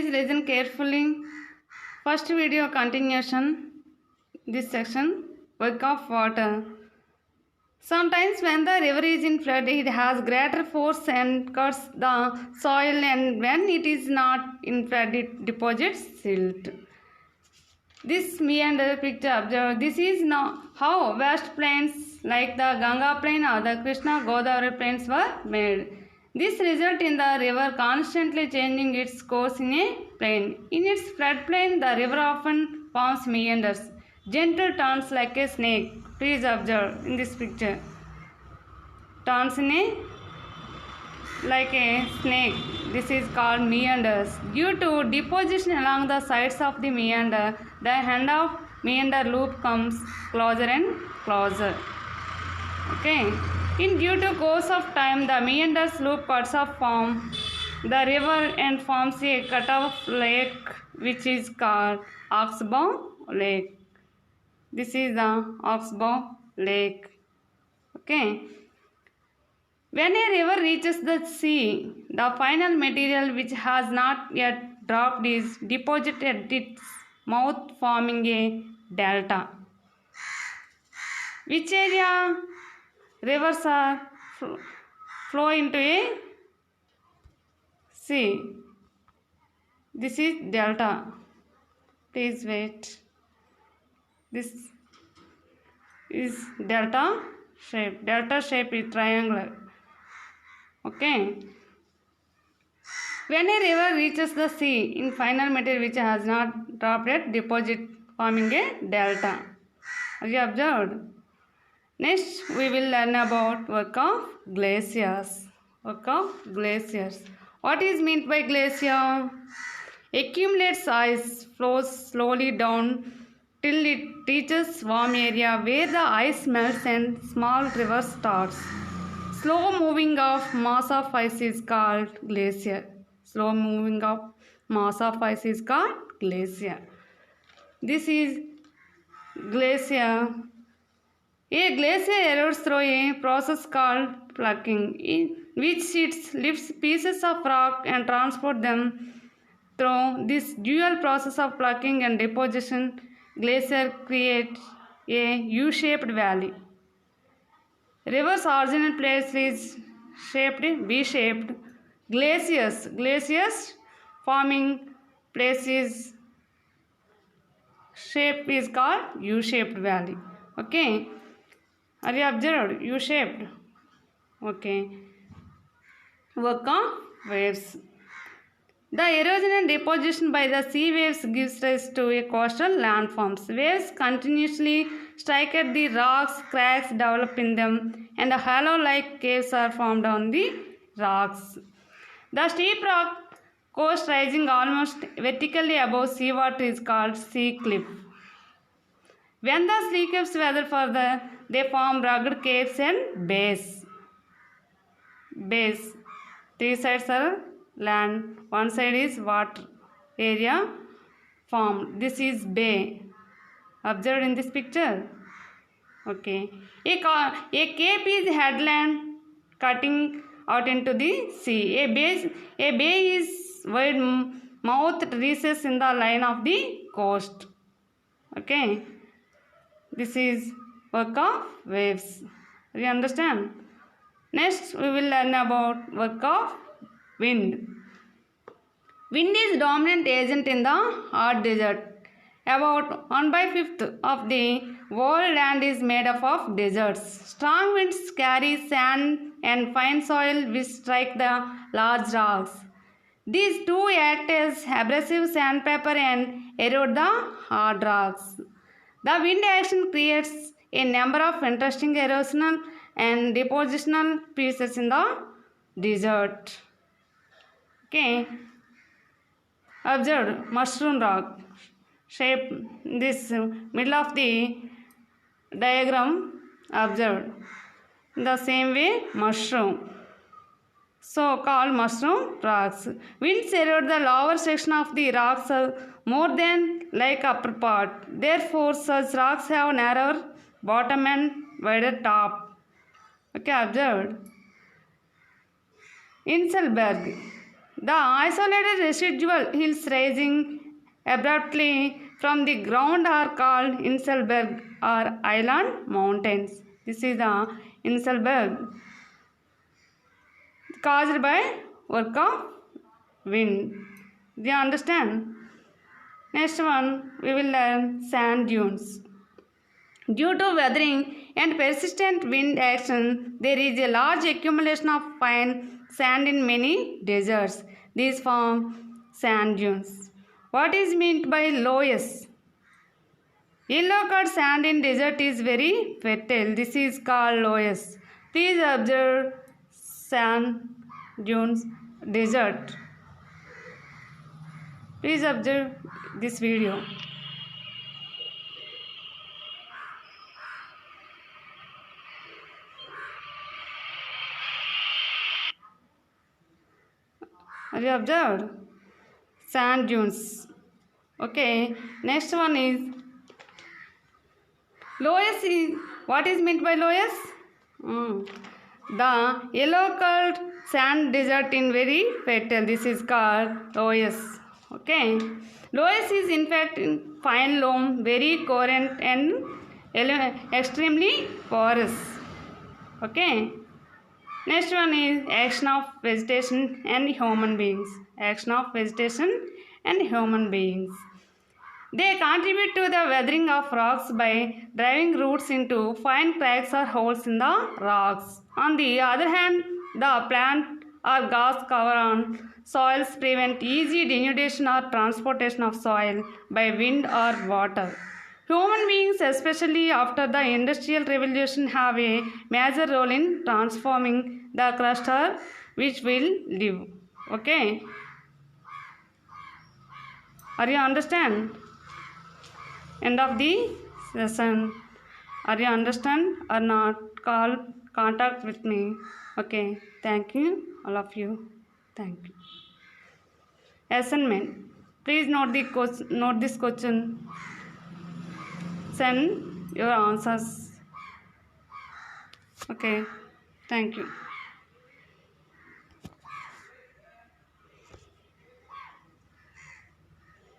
Please listen carefully. First video continuation. This section, work of water. Sometimes when the river is in flood, it has greater force and cuts the soil, and when it is not in flood, it deposits silt. This meander picture observe. This is now how vast plains like the Ganga plain or the Krishna Godavari plains were made. This result in the river constantly changing its course in a plain. In its floodplain, the river often forms meanders, gentle turns like a snake. Please observe in this picture. Turns in a like a snake. This is called meanders. Due to deposition along the sides of the meander, the end of meander loop comes closer and closer. Okay. In due to course of time, the meanders loop cuts off from the river and forms a cut-off lake, which is called Oxbow Lake. This is the Oxbow Lake. Okay. When a river reaches the sea, the final material which has not yet dropped is deposited at its mouth, forming a delta. Which area rivers are flow into a sea? This is delta. Please wait. This is delta shape. Delta shape is triangular. Okay. When a river reaches the sea, in final material which has not dropped yet, deposit forming a delta. Have you observed? Next, we will learn about work of glaciers. Work of glaciers. What is meant by glacier? Accumulates ice, flows slowly down till it reaches warm area where the ice melts and small river starts. Slow moving of mass of ice is called glacier. Slow moving of mass of ice is called glacier. This is glacier. A glacier erodes through a process called plucking, in which it lifts pieces of rock and transports them. Through this dual process of plucking and deposition, glacier creates a U-shaped valley. River's original place is shaped V-shaped. Glaciers forming places shape is called U-shaped valley. Okay. Are you observed? U-shaped. Okay. Work of waves. The erosion and deposition by the sea waves gives rise to a coastal landforms. Waves continuously strike at the rocks, cracks develop in them, and hollow-like caves are formed on the rocks. The steep rock coast rising almost vertically above seawater is called sea cliff. When the sea cliffs weather further, they form rugged caves and bays. Bays. Three sides are land, one side is water area formed. This is bay. Observed in this picture. Okay. A cape is headland cutting out into the sea. A bay is wide mouthed recess in the line of the coast. Okay. This is work of waves. You understand? Next, we will learn about work of wind. Wind is dominant agent in the hot desert. About 1/5 of the world land is made up of deserts. Strong winds carry sand and fine soil which strike the large rocks. These two act as abrasive sandpaper and erode the hard rocks. The wind action creates a number of interesting erosional and depositional pieces in the desert. Okay. Observe mushroom rock shape. This middle of the diagram observed. The same way mushroom. So called mushroom rocks. Winds erode the lower section of the rocks more than like upper part. Therefore, such rocks have narrower bottom and wider top. Okay, observed. Inselberg. The isolated residual hills rising abruptly from the ground are called Inselberg or island mountains. This is the Inselberg caused by work of wind. Do you understand? Next one, we will learn sand dunes. Due to weathering and persistent wind action, there is a large accumulation of fine sand in many deserts. These form sand dunes. What is meant by loess? Yellow-colored sand in desert is very fertile. This is called loess. Please observe sand dunes desert. Please observe this video. Have you observed? Sand dunes. Okay. Next one is loess. What is meant by loess? The yellow-colored sand desert in very fertile. This is called loess. Okay. Loess is in fact fine loam, very coherent and extremely porous. Okay. Next one is action of vegetation and human beings. Action of vegetation and human beings. They contribute to the weathering of rocks by driving roots into fine cracks or holes in the rocks. On the other hand, the plant or gas cover on soils prevent easy denudation or transportation of soil by wind or water. Human beings, especially after the Industrial Revolution, have a major role in transforming the cluster which will live. Okay? Are you understand? End of the session. Are you understand or not? Call, contact with me. Okay. Thank you, all of you. Thank you. Assignment. Please note this question. Send your answers. Okay. Thank you.